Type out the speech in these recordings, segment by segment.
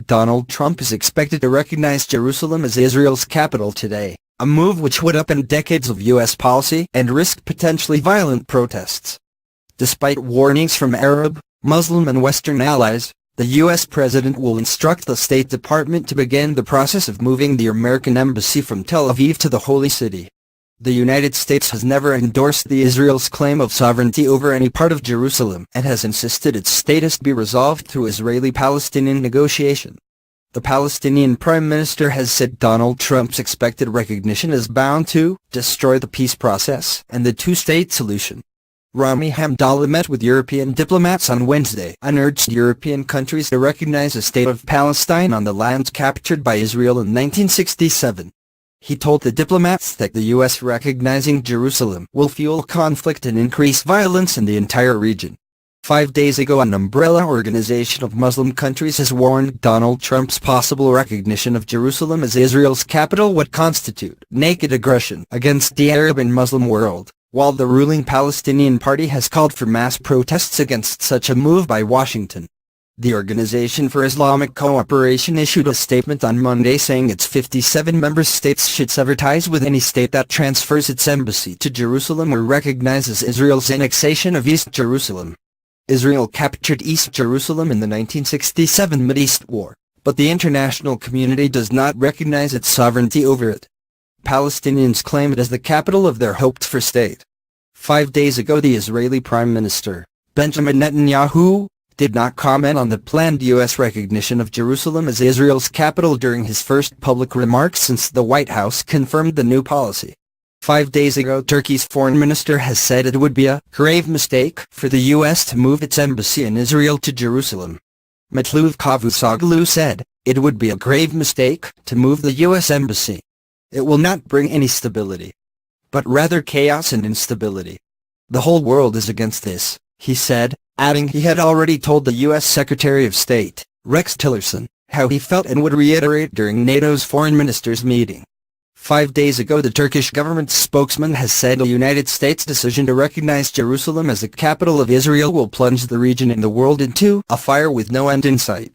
Donald Trump is expected to recognize Jerusalem as Israel's capital today, a move which would upend decades of U.S. policy and risk potentially violent protests. Despite warnings from Arab, Muslim and Western allies, the U.S. President will instruct the State Department to begin the process of moving the American embassy from Tel Aviv to the Holy City. The United States has never endorsed Israel's claim of sovereignty over any part of Jerusalem and has insisted its status be resolved through Israeli-Palestinian negotiation. The Palestinian Prime Minister has said Donald Trump's expected recognition is bound to destroy the peace process and the two-state solution. Rami Hamdallah met with European diplomats on Wednesday and urged European countries to recognize a state of Palestine on the lands captured by Israel in 1967. He told the diplomats that the U.S. recognizing Jerusalem will fuel conflict and increase violence in the entire region. 5 days ago, an umbrella organization of Muslim countries has warned Donald Trump's possible recognition of Jerusalem as Israel's capital would constitute naked aggression against the Arab and Muslim world, while the ruling Palestinian Party has called for mass protests against such a move by Washington. The Organization for Islamic Cooperation issued a statement on Monday saying its 57 member states should sever ties with any state that transfers its embassy to Jerusalem or recognizes Israel's annexation of East Jerusalem. Israel captured East Jerusalem in the 1967 Mideast War, but the international community does not recognize its sovereignty over it. Palestinians claim it as the capital of their hoped-for state. 5 days ago, the Israeli Prime Minister, Benjamin Netanyahu, did not comment on the planned U.S. recognition of Jerusalem as Israel's capital during his first public remarks since the White House confirmed the new policy. 5 days ago, Turkey's foreign minister has said it would be a grave mistake for the U.S. to move its embassy in Israel to Jerusalem. Mevlut Cavusoglu said, "It would be a grave mistake to move the U.S. embassy. It will not bring any stability, but rather chaos and instability. The whole world is against this," he said, adding he had already told the U.S. Secretary of State, Rex Tillerson, how he felt and would reiterate during NATO's foreign ministers' meeting. 5 days ago, the Turkish government spokesman has said the United States' decision to recognize Jerusalem as the capital of Israel will plunge the region and the world into a fire with no end in sight.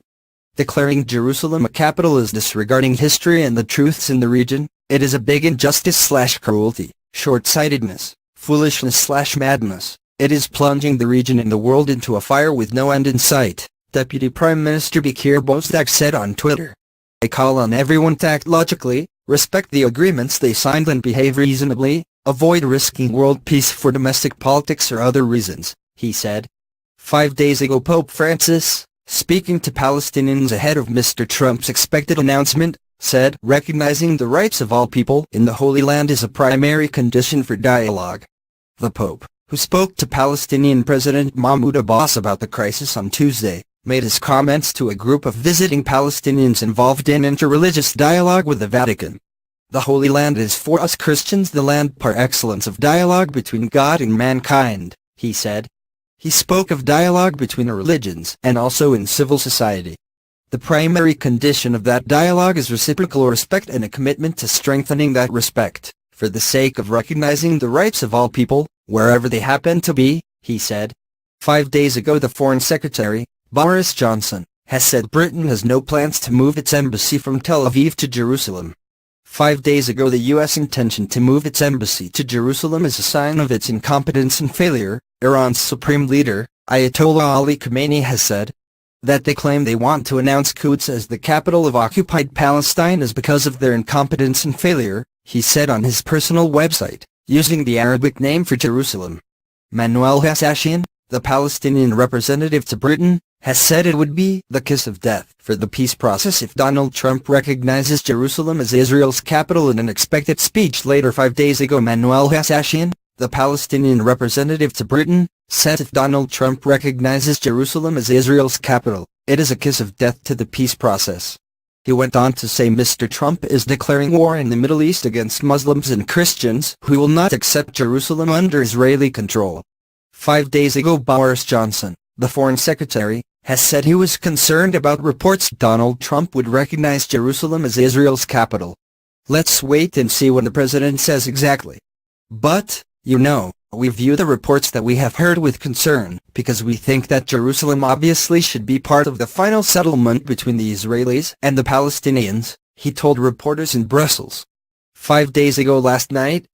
Declaring Jerusalem a capital is disregarding history and the truths in the region. It is a big injustice/cruelty, short-sightedness, foolishness/madness. It is plunging the region and the world into a fire with no end in sight, Deputy Prime Minister Bekir Bozdağ said on Twitter. "I call on everyone to act logically, respect the agreements they signed and behave reasonably, avoid risking world peace for domestic politics or other reasons," he said. 5 days ago, Pope Francis, speaking to Palestinians ahead of Mr. Trump's expected announcement, said recognizing the rights of all people in the Holy Land is a primary condition for dialogue. The Pope, who spoke to Palestinian President Mahmoud Abbas about the crisis on Tuesday, made his comments to a group of visiting Palestinians involved in interreligious dialogue with the Vatican. "The Holy Land is for us Christians the land par excellence of dialogue between God and mankind," he said. He spoke of dialogue between religions and also in civil society. The primary condition of that dialogue is reciprocal respect and a commitment to strengthening that respect, for the sake of recognizing the rights of all people, wherever they happen to be, he said. 5 days ago, the Foreign Secretary, Boris Johnson, has said Britain has no plans to move its embassy from Tel Aviv to Jerusalem. 5 days ago, the U.S. intention to move its embassy to Jerusalem is a sign of its incompetence and failure, Iran's supreme leader, Ayatollah Ali Khamenei has said. That they claim they want to announce Quds as the capital of occupied Palestine is because of their incompetence and failure, he said on his personal website, using the Arabic name for Jerusalem. Manuel Hassachian, the Palestinian representative to Britain, has said it would be the kiss of death for the peace process if Donald Trump recognizes Jerusalem as Israel's capital in an expected speech later. 5 days ago, Manuel Hassachian, the Palestinian representative to Britain, said if Donald Trump recognizes Jerusalem as Israel's capital, it is a kiss of death to the peace process. He went on to say Mr. Trump is declaring war in the Middle East against Muslims and Christians who will not accept Jerusalem under Israeli control. 5 days ago, Boris Johnson, the Foreign Secretary, has said he was concerned about reports Donald Trump would recognize Jerusalem as Israel's capital. "Let's wait and see what the president says exactly. But, you know, We view the reports that we have heard with concern, because we think that Jerusalem obviously should be part of the final settlement between the Israelis and the Palestinians, he told reporters in Brussels. 5 days ago last night,